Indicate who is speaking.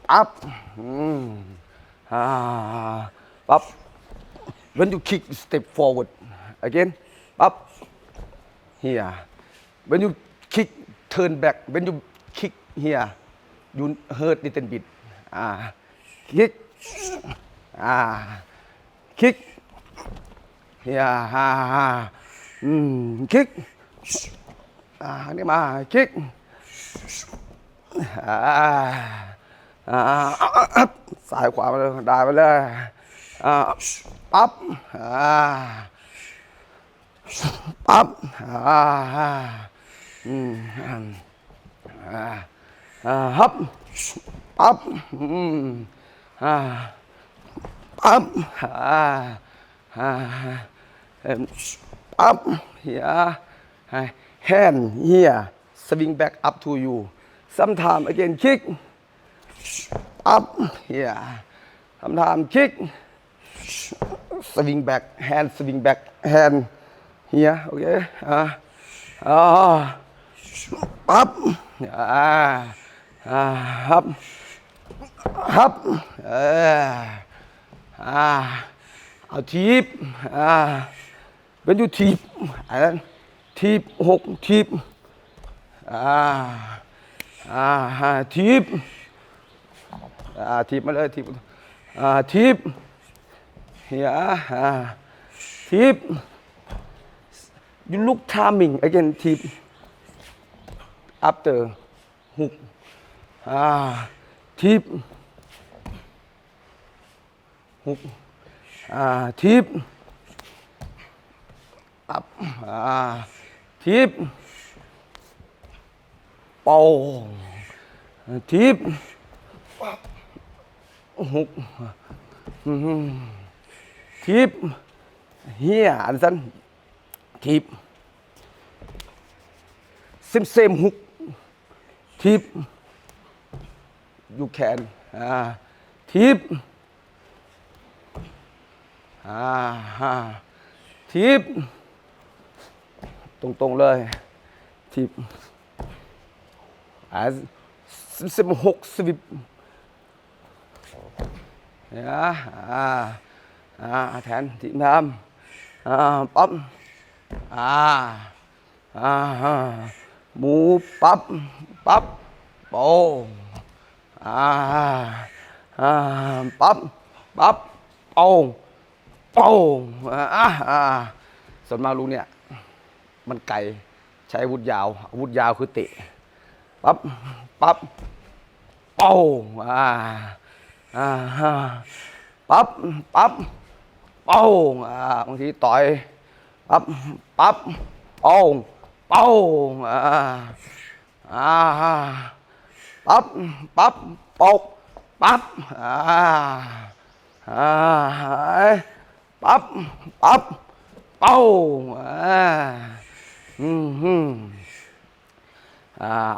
Speaker 1: up up when you kick step forward again up here when you kick turn back when you kick here you hurt little bit kick kick here kick นี่มา kick ซ้ายขวามาเลยได้ไปเลยปั๊บปั๊บฮับปั๊บปั๊บปั๊บ here hand here swing back up to you sometime again kick up here sometime kick swing back hand here okay up up up เอาทีบwhen you ทีบทีบ6ทีบทีบทีบมาเลยทีบทีบเฮียทีบ you look timing again ทีบ after 6ทีบ6ทีบupทีบเป่าทีบทีบเฮียอันนั้นทีบเซมฮุกทีบ you can ทีบทีบตรงๆเลยทีบ16 สวิปแทนทีมทำปั๊บหมูปั๊บปั๊บโป่งปั๊บปั๊บโป่งโป่งส่วนมากลูกเนี่ยมันไกลใช้อาวุธยาวคือเตะปั๊บปั๊บโป่งปั๊บปั๊บโป่งบางทีต่อยปั๊บปั๊บโป่งโป่งปั๊บปั๊บโป่งปั๊บปั๊บปั๊บโป่ง